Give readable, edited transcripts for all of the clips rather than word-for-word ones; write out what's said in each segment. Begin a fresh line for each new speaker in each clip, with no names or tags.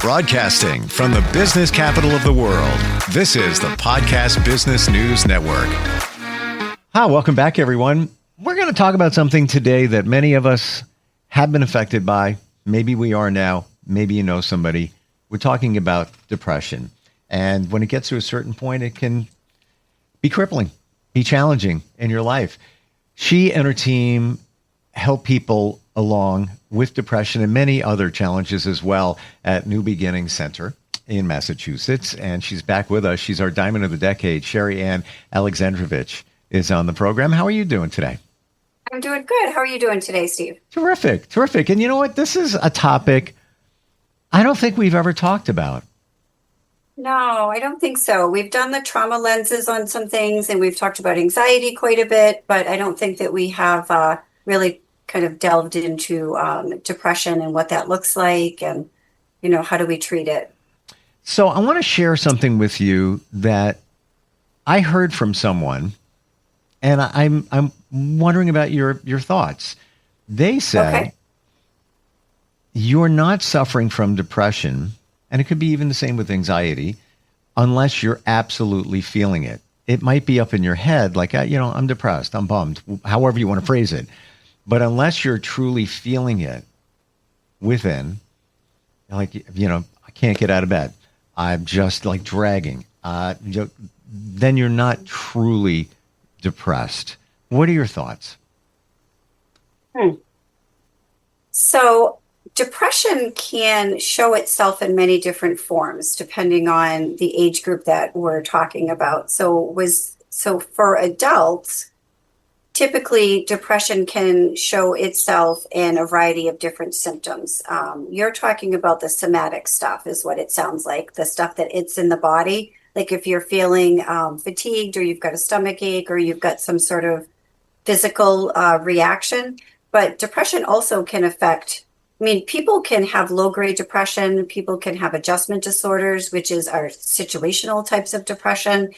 Broadcasting from the business capital of the world, this is the Podcast Business News Network.
Hi, welcome back, everyone. We're going to talk about something today that many of us have been affected by. Maybe we are now. Maybe you know somebody. We're talking about depression. And when it gets to a certain point, it can be crippling, be challenging in your life. She and her team help people along with depression and many other challenges as well at New Beginnings Center in Massachusetts. And she's back with us. She's our Diamond of the Decade. Sherri Alexandrovich is on the program. How are you doing today?
I'm doing good. How are you doing today, Steve?
Terrific. Terrific. And you know what? This is a topic I don't think we've ever talked about.
No, I don't think so. We've done the trauma lenses on some things and we've talked about anxiety quite a bit, but I don't think that we have really kind of delved into depression and what that looks like and, you know, how do we treat it?
So I want to share something with you that I heard from someone, and I'm wondering about your thoughts. They said, You're not suffering from depression, and it could be even the same with anxiety, unless you're absolutely feeling it. It might be up in your head, like, I'm depressed, I'm bummed, however you want to phrase it. But unless you're truly feeling it within, like, I can't get out of bed, I'm just like dragging, then you're not truly depressed. What are your thoughts?
So depression can show itself in many different forms, depending on the age group that we're talking about. So for adults, typically, depression can show itself in a variety of different symptoms. You're talking about the somatic stuff is what it sounds like, the stuff that it's in the body. Like if you're feeling fatigued or you've got a stomach ache or you've got some sort of physical reaction. But depression also can affect, people can have low-grade depression. People can have adjustment disorders, which is our situational types of depression.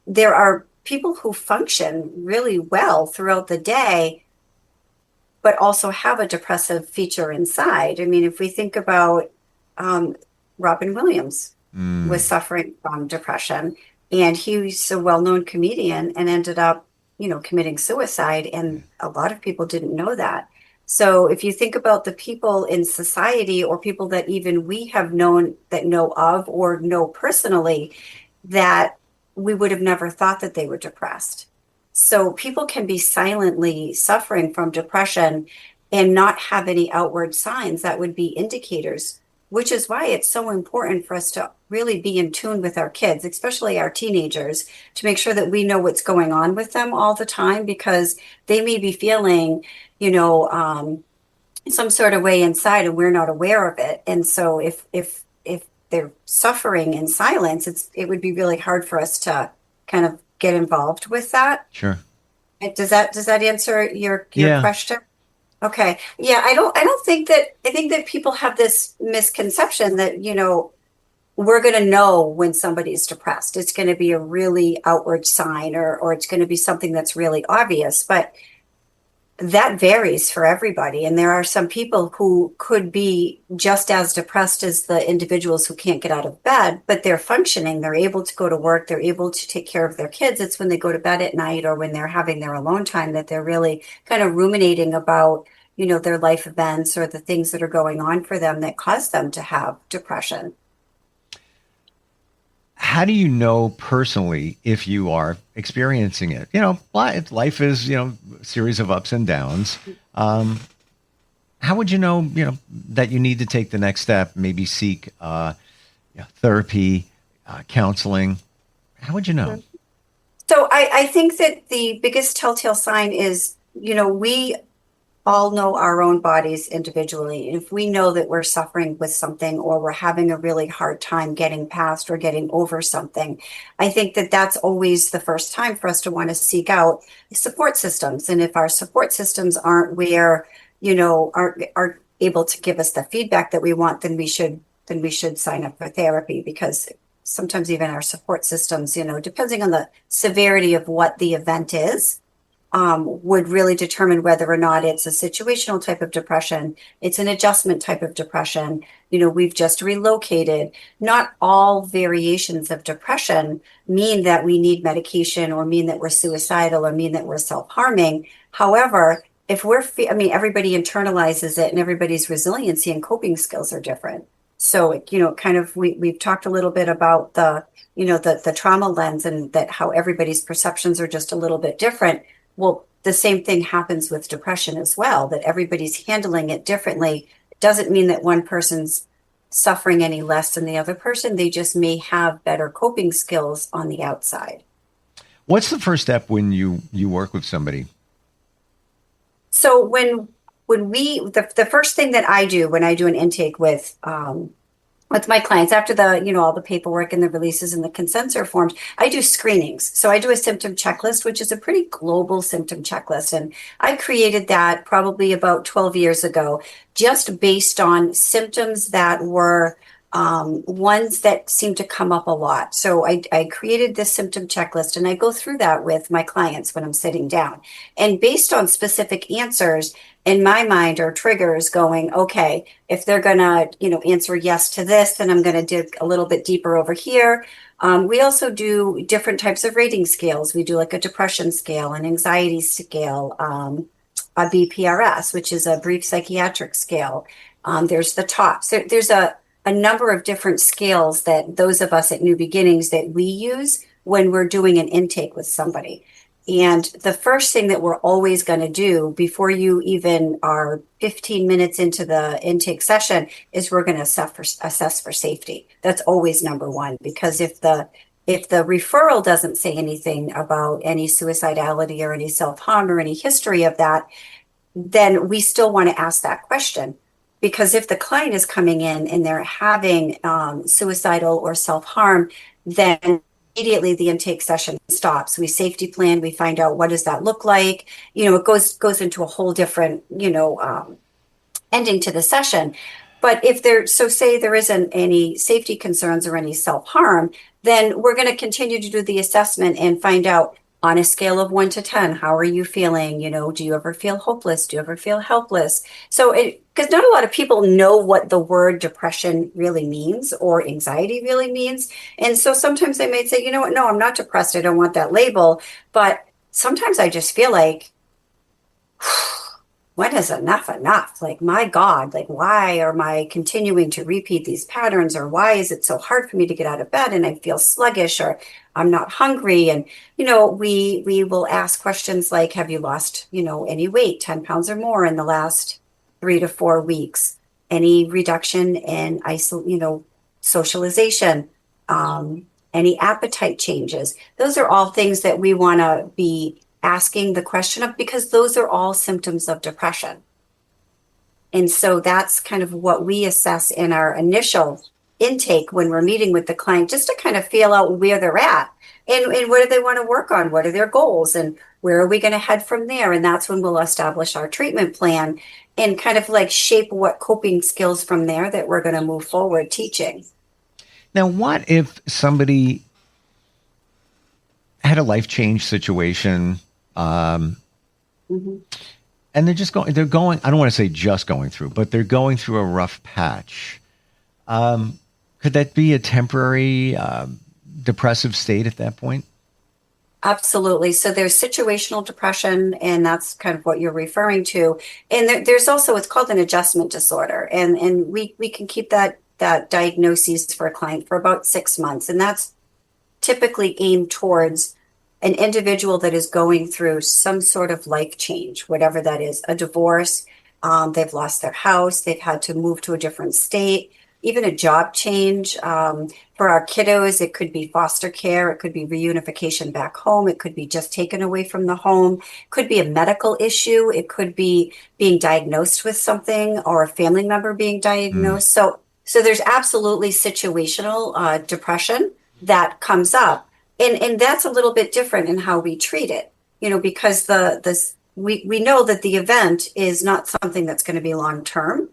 There are people who function really well throughout the day, but also have a depressive feature inside. If we think about Robin Williams was suffering from depression, and he was a well-known comedian and ended up, committing suicide. And a lot of people didn't know that. So if you think about the people in society or people that even we have known that know of or know personally, that we would have never thought that they were depressed. So people can be silently suffering from depression and not have any outward signs that would be indicators, which is why it's so important for us to really be in tune with our kids, especially our teenagers, to make sure that we know what's going on with them all the time, because they may be feeling, some sort of way inside and we're not aware of it. And so if they're suffering in silence, it would be really hard for us to kind of get involved with that.
Sure.
Does that answer your question? Okay. Yeah, I think that people have this misconception that, we're going to know when somebody's depressed. It's going to be a really outward sign or it's going to be something that's really obvious, but that varies for everybody. And there are some people who could be just as depressed as the individuals who can't get out of bed, but they're functioning. They're able to go to work. They're able to take care of their kids. It's when they go to bed at night or when they're having their alone time that they're really kind of ruminating about, their life events or the things that are going on for them that cause them to have depression.
How do you know personally if you are experiencing it? Life is, a series of ups and downs. How would you know, that you need to take the next step, maybe seek therapy, counseling? How would you know?
So I think that the biggest telltale sign is, we all know our own bodies individually. If we know that we're suffering with something or we're having a really hard time getting past or getting over something, I think that that's always the first time for us to want to seek out support systems. And if our support systems aren't where, aren't able to give us the feedback that we want, then we should sign up for therapy, because sometimes even our support systems, depending on the severity of what the event is, would really determine whether or not it's a situational type of depression, it's an adjustment type of depression. We've just relocated. Not all variations of depression mean that we need medication or mean that we're suicidal or mean that we're self-harming. However, if everybody internalizes it, and everybody's resiliency and coping skills are different. So, we've talked a little bit about the trauma lens, and that how everybody's perceptions are just a little bit different. Well, the same thing happens with depression as well, that everybody's handling it differently. It doesn't mean that one person's suffering any less than the other person. They just may have better coping skills on the outside.
What's the first step when you work with somebody?
So the first thing that I do when I do an intake with my clients, after all the paperwork and the releases and the consents are formed, I do screenings. So I do a symptom checklist, which is a pretty global symptom checklist. And I created that probably about 12 years ago, just based on symptoms that were ones that seem to come up a lot. So I created this symptom checklist, and I go through that with my clients when I'm sitting down. And based on specific answers, in my mind are triggers going, okay, if they're going to, answer yes to this, then I'm going to dig a little bit deeper over here. We also do different types of rating scales. We do like a depression scale, an anxiety scale, a BPRS, which is a brief psychiatric scale. There's the TOPS. There's a number of different scales that those of us at New Beginnings that we use when we're doing an intake with somebody. And the first thing that we're always going to do before you even are 15 minutes into the intake session is we're going to assess for safety. That's always number one, because if the referral doesn't say anything about any suicidality or any self-harm or any history of that, then we still want to ask that question. Because if the client is coming in and they're having suicidal or self-harm, then immediately the intake session stops. We safety plan, we find out what does that look like. It goes into a whole different, ending to the session. But say there isn't any safety concerns or any self-harm, then we're going to continue to do the assessment and find out, on a scale of 1 to 10, how are you feeling? Do you ever feel hopeless? Do you ever feel helpless? So because not a lot of people know what the word depression really means or anxiety really means. And so sometimes they may say, you know what, no, I'm not depressed. I don't want that label. But sometimes I just feel like, when is enough? Like, my God, like, why am I continuing to repeat these patterns? Or why is it so hard for me to get out of bed and I feel sluggish, or I'm not hungry? And, we will ask questions like, have you lost, any weight, 10 pounds or more in the last 3 to 4 weeks? Any reduction in socialization? Any appetite changes? Those are all things that we want to be asking the question of, because those are all symptoms of depression. And so that's kind of what we assess in our initial intake when we're meeting with the client, just to kind of feel out where they're at and what do they want to work on, what are their goals, and where are we going to head from there. And that's when we'll establish our treatment plan and kind of like shape what coping skills from there that we're going to move forward teaching.
Now, what if somebody had a life change situation, and they're going, I don't want to say just going through, but they're going through a rough patch. Could that be a temporary depressive state at that point?
Absolutely. So there's situational depression, and that's kind of what you're referring to. And there's also, it's called an adjustment disorder. And we can keep that diagnosis for a client for about 6 months. And that's typically aimed towards an individual that is going through some sort of life change, whatever that is, a divorce, they've lost their house, they've had to move to a different state, even a job change. For our kiddos, it could be foster care, it could be reunification back home, it could be just taken away from the home, it could be a medical issue, it could be being diagnosed with something or a family member being diagnosed. So there's absolutely situational depression that comes up. And that's a little bit different in how we treat it, because we know that the event is not something that's going to be long term.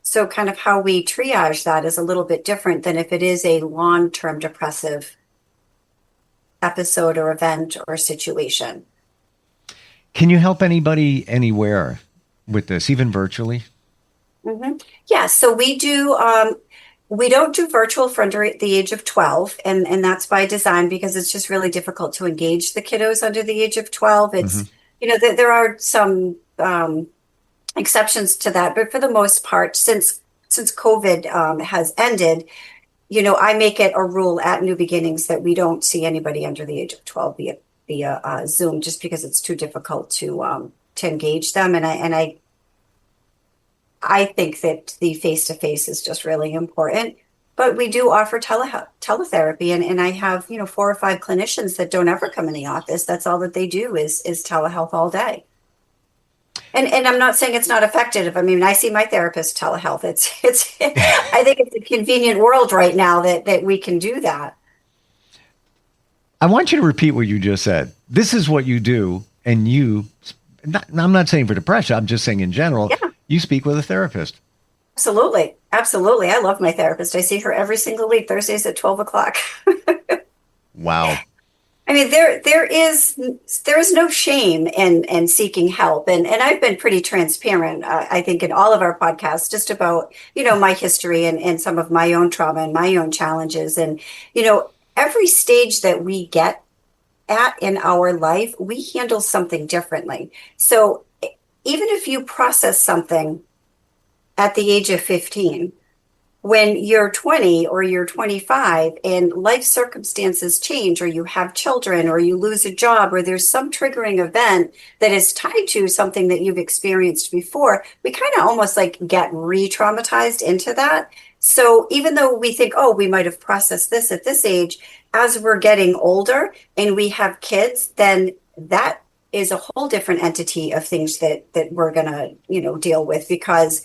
So kind of how we triage that is a little bit different than if it is a long-term depressive episode or event or situation.
Can you help anybody anywhere with this, even virtually?
Yeah, so we don't do virtual for under the age of 12, and that's by design because it's just really difficult to engage the kiddos under the age of 12.
Hmm.
There are some exceptions to that, but for the most part, since COVID has ended, I make it a rule at New Beginnings that we don't see anybody under the age of 12 via Zoom, just because it's too difficult to engage them. And I think that the face-to-face is just really important. But we do offer teletherapy, and I have 4 or 5 clinicians that don't ever come in the office. That's all that they do is telehealth all day. And I'm not saying it's not effective. I mean, I see my therapist telehealth. It's I think it's a convenient world right now that we can do that.
I want you to repeat what you just said. This is what you do, and I'm not saying for depression, I'm just saying in general,
Yeah.
you speak with a therapist.
Absolutely. Absolutely. I love my therapist. I see her every single week, Thursdays at 12 o'clock.
Wow.
I mean, there is no shame in seeking help. And I've been pretty transparent, I think, in all of our podcasts, just about, my history and some of my own trauma and my own challenges. And, every stage that we get at in our life, we handle something differently. So even if you process something at the age of 15, when you're 20 or you're 25 and life circumstances change, or you have children, or you lose a job, or there's some triggering event that is tied to something that you've experienced before, we kind of almost like get re-traumatized into that. So even though we think, oh, we might have processed this at this age, as we're getting older and we have kids, then that is a whole different entity of things that we're going to, deal with, because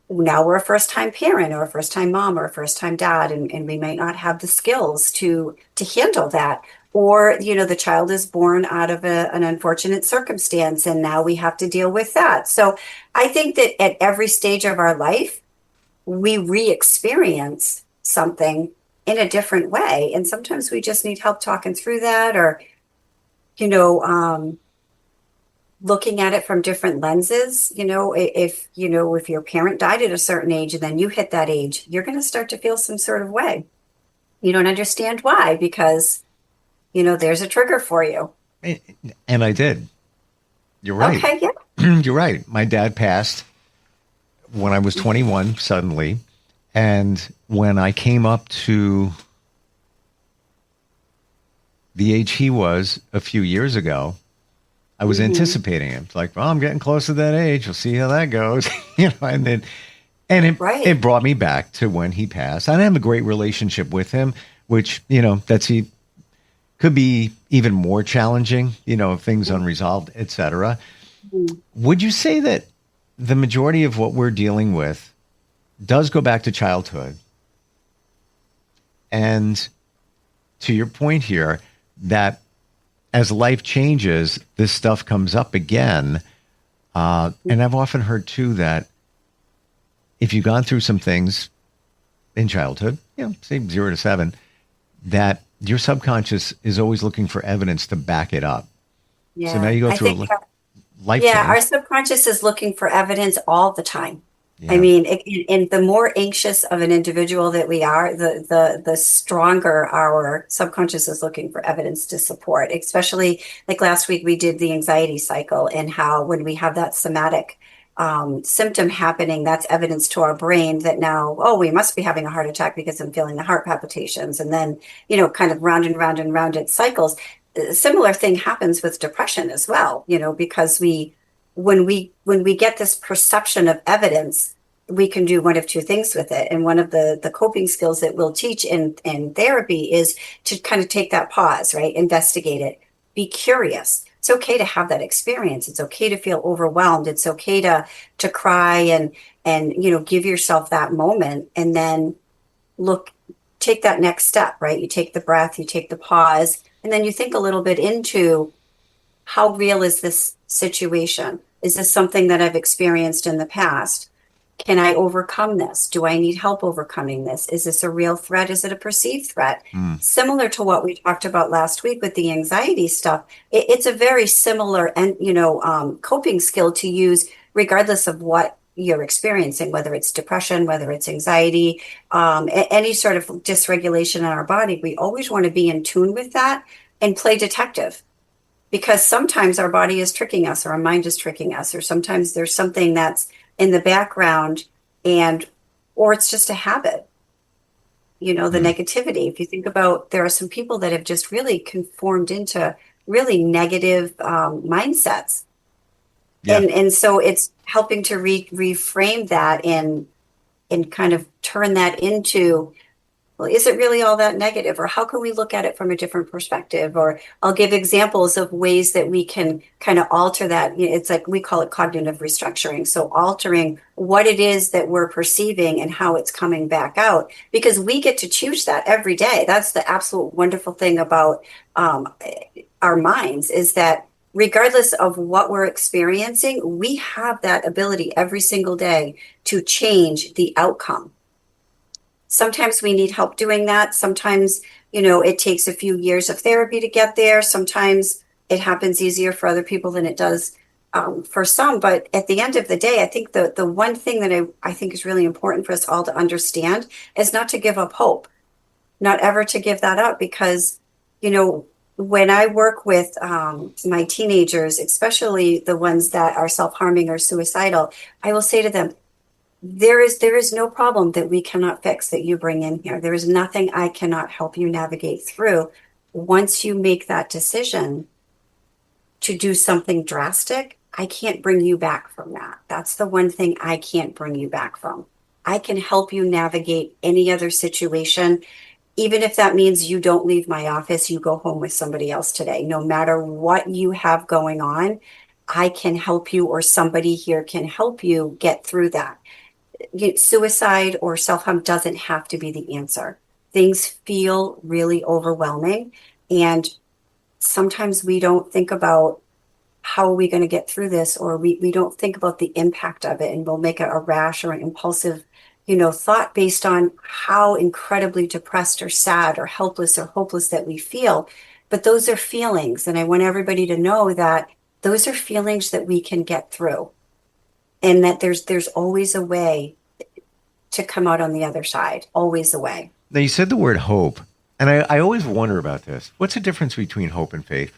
now we're a first-time parent or a first-time mom or a first-time dad, and we might not have the skills to handle that. Or, the child is born out of an unfortunate circumstance, and now we have to deal with that. So I think that at every stage of our life, we re-experience something in a different way. And sometimes we just need help talking through that, or, looking at it from different lenses. If your parent died at a certain age and then you hit that age, you're going to start to feel some sort of way. You don't understand why, because, there's a trigger for you.
And I did. You're right.
Okay, yeah.
You're right. My dad passed when I was 21 suddenly. And when I came up to the age he was a few years ago, I was anticipating it. It's like, well, I'm getting close to that age. We'll see how that goes. It brought me back to when he passed. I have a great relationship with him, which, he could be even more challenging, things unresolved, etc. Would you say that the majority of what we're dealing with does go back to childhood? And to your point here, that as life changes, this stuff comes up again. And I've often heard too that if you've gone through some things in childhood, say 0 to 7, that your subconscious is always looking for evidence to back it up.
Yeah.
So now you go through life
Yeah,
change.
our subconscious is looking for evidence all the time.
Yeah.
I mean, and the more anxious of an individual that we are, the stronger our subconscious is looking for evidence to support. Especially like last week, we did the anxiety cycle, and how when we have that somatic symptom happening, that's evidence to our brain that now, oh, we must be having a heart attack because I'm feeling the heart palpitations, and then kind of round and round and round it cycles. A similar thing happens with depression as well, because when we get this perception of evidence, we can do one of two things with it. And one of the coping skills that we'll teach in therapy is to kind of take that pause, right? Investigate it. Be curious. It's okay to have that experience. It's okay to feel overwhelmed. It's okay to cry and give yourself that moment, and then take that next step, right? You take the breath, you take the pause, and then you think a little bit into, how real is this situation? Is this something that I've experienced in the past? Can I overcome this? Do I need help overcoming this? Is this a real threat? Is it a perceived threat?
Mm.
Similar to what we talked about last week with the anxiety stuff, it's a very similar and coping skill to use regardless of what you're experiencing, whether it's depression, whether it's anxiety, any sort of dysregulation in our body. We always want to be in tune with that and play detective, because sometimes our body is tricking us or our mind is tricking us, or sometimes there's something that's in the background, or it's just a habit, the negativity. If you think about, there are some people that have just really conformed into really negative mindsets.
Yeah.
And so it's helping to reframe that and kind of turn that into, well, is it really all that negative? Or how can we look at it from a different perspective? Or I'll give examples of ways that we can kind of alter that. It's like, we call it cognitive restructuring. So altering what it is that we're perceiving and how it's coming back out, because we get to choose that every day. That's the absolute wonderful thing about our minds, is that regardless of what we're experiencing, we have that ability every single day to change the outcome. Sometimes we need help doing that. Sometimes, it takes a few years of therapy to get there. Sometimes it happens easier for other people than it does for some. But at the end of the day, I think the one thing that I think is really important for us all to understand is not to give up hope, not ever to give that up. Because, when I work with my teenagers, especially the ones that are self-harming or suicidal, I will say to them, there is no problem that we cannot fix that you bring in here. There is nothing I cannot help you navigate through. Once you make that decision to do something drastic, I can't bring you back from that. That's the one thing I can't bring you back from. I can help you navigate any other situation, even if that means you don't leave my office, you go home with somebody else today. No matter what you have going on, I can help you, or somebody here can help you get through that. Suicide or self-harm doesn't have to be the answer. Things feel really overwhelming, and sometimes we don't think about how are we going to get through this, or we don't think about the impact of it, and we'll make a rash or an impulsive thought based on how incredibly depressed or sad or helpless or hopeless that we feel. But those are feelings, and I want everybody to know that those are feelings that we can get through, and that there's always a way to come out on the other side, always a way.
Now, you said the word hope, and I always wonder about this. What's the difference between hope and faith?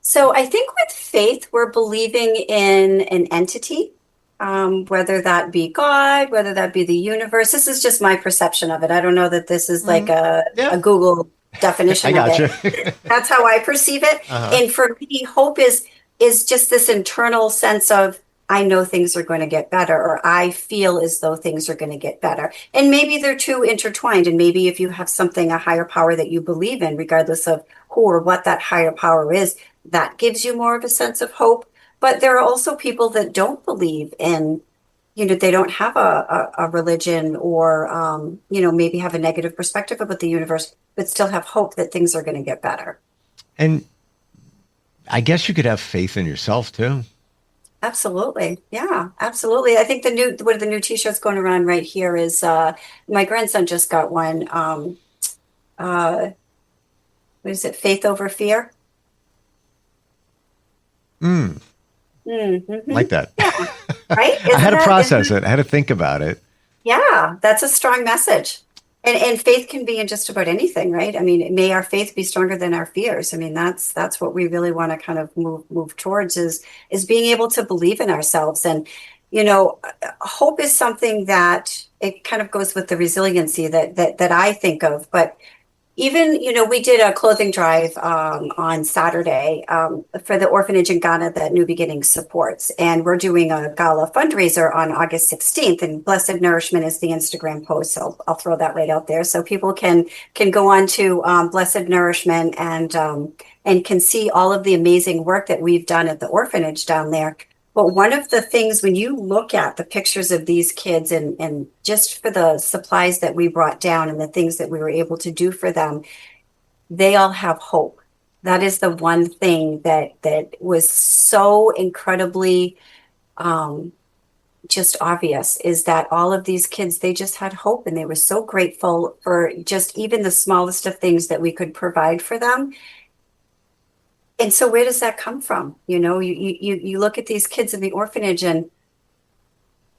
So I think with faith, we're believing in an entity, whether that be God, whether that be the universe. This is just my perception of it. I don't know that this is like a Google definition of it. That's how I perceive it. Uh-huh. And for me, hope is just this internal sense of, I know things are going to get better, or I feel as though things are going to get better. And maybe they're two intertwined. And maybe if you have something, a higher power that you believe in, regardless of who or what that higher power is, that gives you more of a sense of hope. But there are also people that don't believe in, they don't have a religion, or, maybe have a negative perspective about the universe, but still have hope that things are going to get better. And
I guess you could have faith in yourself too.
Absolutely. Yeah, absolutely. I think one of the new t-shirts going around right here is, my grandson just got one. What is it? Faith over fear.
Mm-hmm. Like that.
Yeah. Right?
I had to process it. I had to think about it.
Yeah, that's a strong message. And faith can be in just about anything, right? I mean, may our faith be stronger than our fears. I mean, that's what we really want to kind of move towards, is being able to believe in ourselves. And, hope is something that it kind of goes with the resiliency that I think of. But even, we did a clothing drive on Saturday for the orphanage in Ghana that New Beginnings supports. And we're doing a gala fundraiser on August 16th. And Blessed Nourishment is the Instagram post. So I'll throw that right out there. So people can go on to Blessed Nourishment and can see all of the amazing work that we've done at the orphanage down there. But one of the things, when you look at the pictures of these kids and just for the supplies that we brought down and the things that we were able to do for them, they all have hope. That is the one thing that was so incredibly just obvious, is that all of these kids, they just had hope, and they were so grateful for just even the smallest of things that we could provide for them. And so where does that come from? You look at these kids in the orphanage, and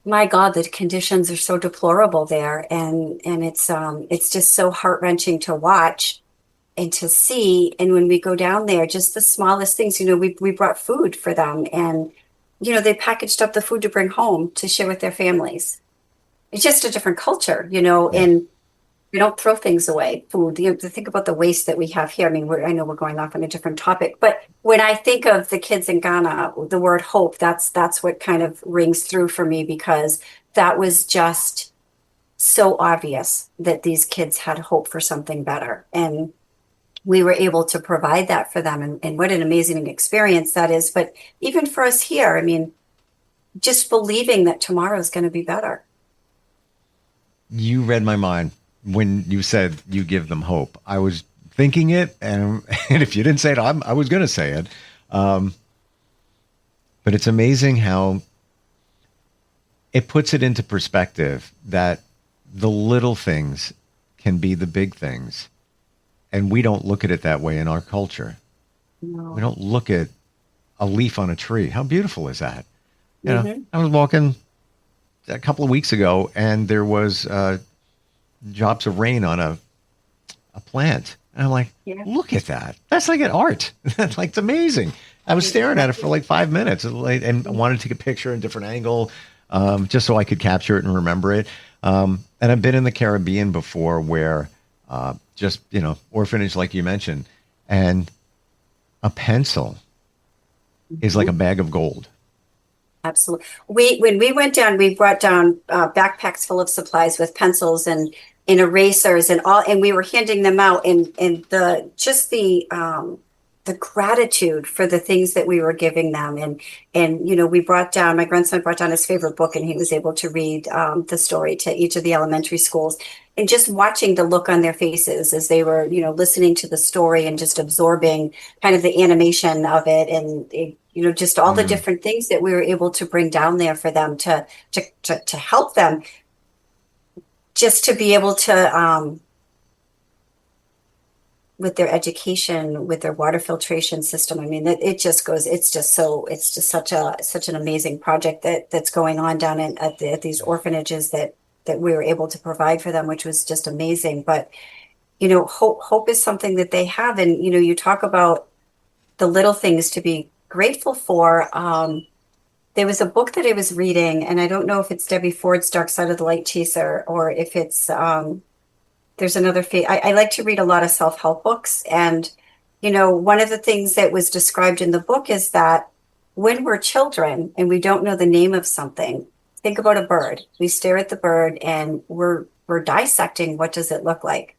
my God, the conditions are so deplorable there, and it's just so heart-wrenching to watch and to see. And when we go down there, just the smallest things, we brought food for them, and they packaged up the food to bring home to share with their families. It's just a different culture,
Yeah.
and we don't throw things away. Food. To think about the waste that we have here. I mean, I know we're going off on a different topic, but when I think of the kids in Ghana, the word hope, that's what kind of rings through for me, because that was just so obvious that these kids had hope for something better. And we were able to provide that for them. And what an amazing experience that is. But even for us here, I mean, just believing that tomorrow is going to be better.
You read my mind when you said you give them hope. I was thinking it, and if you didn't say it, I was going to say it. But it's amazing how it puts it into perspective that the little things can be the big things. And we don't look at it that way in our culture.
No.
We don't look at a leaf on a tree. How beautiful is that?
Mm-hmm.
I was walking a couple of weeks ago, and there was drops of rain on a plant. And I'm like, Look at that. That's like an art. That's like, it's amazing. I was staring at it for like 5 minutes, and I wanted to take a picture in a different angle, just so I could capture it and remember it. And I've been in the Caribbean before where just, orphanage, like you mentioned, and a pencil is like a bag of gold.
Absolutely. When we went down, we brought down backpacks full of supplies with pencils and erasers and all, and we were handing them out, and the gratitude for the things that we were giving them, and we brought down, my grandson brought down his favorite book, and he was able to read the story to each of the elementary schools, and just watching the look on their faces as they were listening to the story and just absorbing kind of the animation of it, and just all the different things that we were able to bring down there for them to help them, just to be able to with their education, with their water filtration system. I mean, it's just such an amazing project that's going on down at these orphanages that we were able to provide for them, which was just amazing. But hope is something that they have, and you talk about the little things to be grateful for. There was a book that I was reading, and I don't know if it's Debbie Ford's Dark Side of the Light Chaser, or if it's there's another. I like to read a lot of self-help books, and one of the things that was described in the book is that when we're children and we don't know the name of something, think about a bird. We stare at the bird and we're dissecting, what does it look like?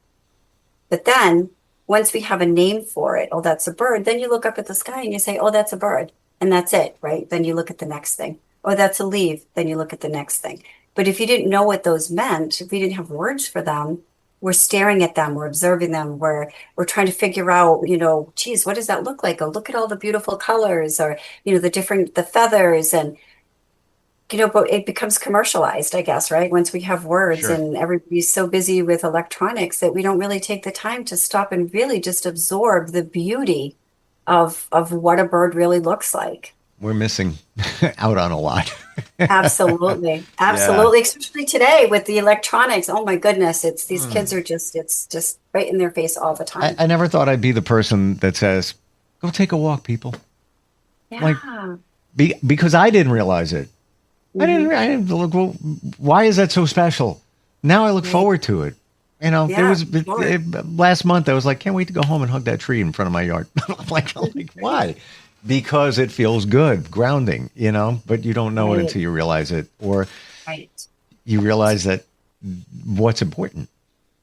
But then once we have a name for it, oh, that's a bird, then you look up at the sky and you say, oh, that's a bird. And that's it, right? Then you look at the next thing. Oh, that's a leaf. Then you look at the next thing. But if you didn't know what those meant, if we didn't have words for them, we're staring at them, we're observing them, we're trying to figure out, geez, what does that look like? Oh, look at all the beautiful colors, or, the feathers, and, but it becomes commercialized, I guess, right? Once we have words,
Sure.
and everybody's so busy with electronics that we don't really take the time to stop and really just absorb the beauty of what a bird really looks like.
We're missing out on a lot.
Absolutely. Absolutely. Especially today with the electronics. Oh my goodness. These kids are it's just right in their face all the time.
I never thought I'd be the person that says, go take a walk, people.
Yeah.
Because I didn't realize it. I didn't look, well, why is that so special? Now I look forward to it. There was last month, I was like, can't wait to go home and hug that tree in front of my yard. I'm like, why? Because it feels good, grounding, but you don't know it until you realize it, or you realize that what's important.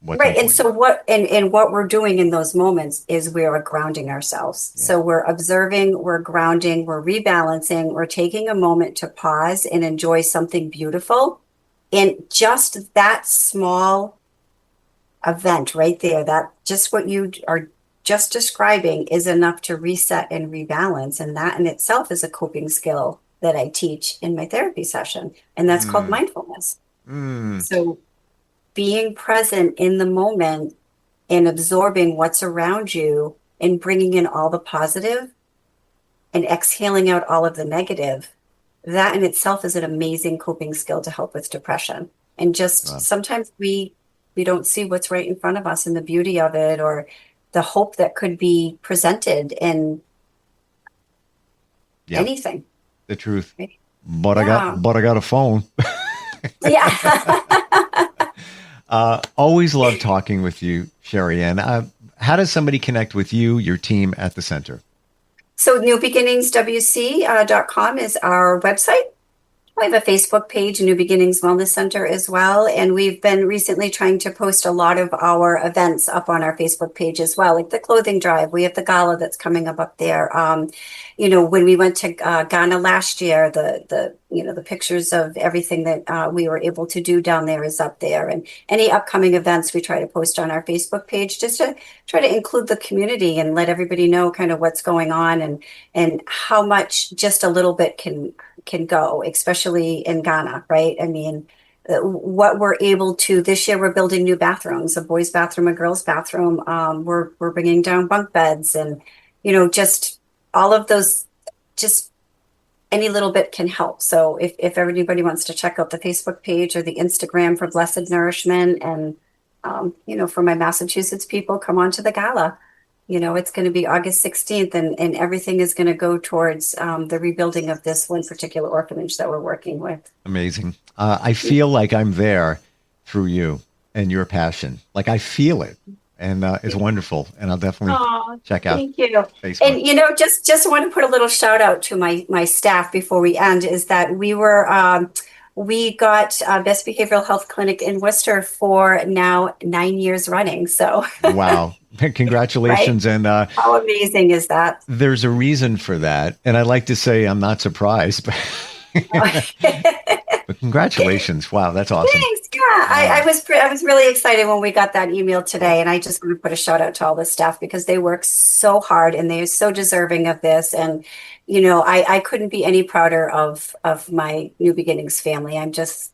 And so what we're doing in those moments is we are grounding ourselves. Yeah. So we're observing, we're grounding, we're rebalancing, we're taking a moment to pause and enjoy something beautiful. And just that small event right there, that just what you are just describing, is enough to reset and rebalance. And that in itself is a coping skill that I teach in my therapy session, and that's called mindfulness. So being present in the moment and absorbing what's around you and bringing in all the positive and exhaling out all of the negative, that in itself is an amazing coping skill to help with depression. And just sometimes we don't see what's right in front of us and the beauty of it, or the hope that could be presented in anything.
The truth.
Right?
But I got a phone.
Yeah.
Always love talking with you, Sherri. And how does somebody connect with you, your team at the center?
So newbeginningswc.com is our website. We have a Facebook page, New Beginnings Wellness Center as well. And we've been recently trying to post a lot of our events up on our Facebook page as well, like the clothing drive. We have the gala that's coming up there. When we went to Ghana last year, the pictures of everything that we were able to do down there is up there. And any upcoming events we try to post on our Facebook page, just to try to include the community and let everybody know kind of what's going on and how much just a little bit can go, especially in Ghana, right? I mean, what we're able to this year, we're building new bathrooms, a boys' bathroom, a girls' bathroom. We're bringing down bunk beds, and just all of those. Just any little bit can help. So if everybody wants to check out the Facebook page or the Instagram for Blessed Nourishment, and for my Massachusetts people, come on to the gala. It's going to be August 16th, and everything is going to go towards the rebuilding of this one particular orphanage that we're working with.
Amazing. I feel like I'm there through you and your passion. Like I feel it, and it's wonderful. And I'll definitely check out.
Thank you.
Facebook.
And just want to put a little shout out to my staff before we end. Is that we got Best Behavioral Health Clinic in Worcester for now 9 years running. So
wow. Congratulations. Right? And
how amazing is that?
There's a reason for that. And I like to say I'm not surprised, but, but congratulations. Wow, that's awesome.
Thanks. Yeah, I was really excited when we got that email today. And I just want to put a shout out to all the staff because they work so hard and they're so deserving of this. And, I couldn't be any prouder of my New Beginnings family.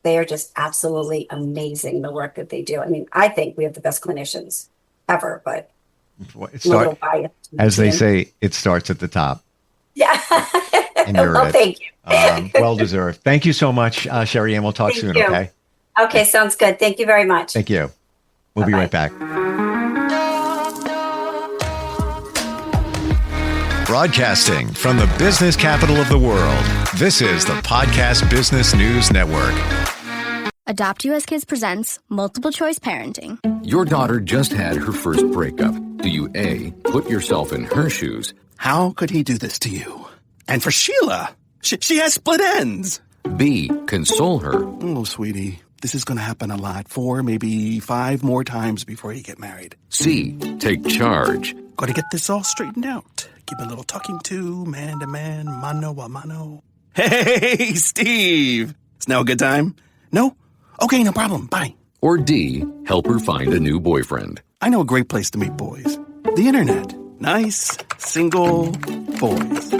They are just absolutely amazing, the work that they do. I mean, I think we have the best clinicians ever, but
as they say, it starts at the top.
Yeah.
And you're
thank you.
Well deserved. Thank you so much, Sherri, and we'll talk soon.
You.
Okay.
Okay. Sounds good. Thank you very much.
Thank you. We'll be right back.
Broadcasting from the business capital of the world, this is the Podcast Business News Network.
Adopt US Kids presents Multiple Choice Parenting.
Your daughter just had her first breakup. Do you A, put yourself in her shoes?
How could he do this to you? And for Sheila, she has split ends.
B, console her.
Oh, sweetie, this is going to happen a lot. 4, maybe 5 more times before you get married.
C, take charge.
Got to get this all straightened out. Give a little talking to, man to man, mano a mano. Hey, Steve! Is now a good time? No? Okay, no problem. Bye.
Or D, help her find a new boyfriend.
I know a great place to meet boys. The internet. Nice, single boys.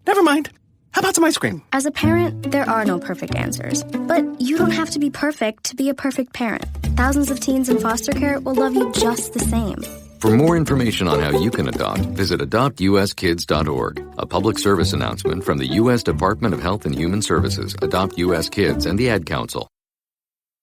Never mind. How about some ice cream?
As a parent, there are no perfect answers. But you don't have to be perfect to be a perfect parent. Thousands of teens in foster care will love you just the same.
For more information on how you can adopt, visit adoptuskids.org. A public service announcement from the U.S. Department of Health and Human Services, Adopt U.S. Kids, and the Ad Council.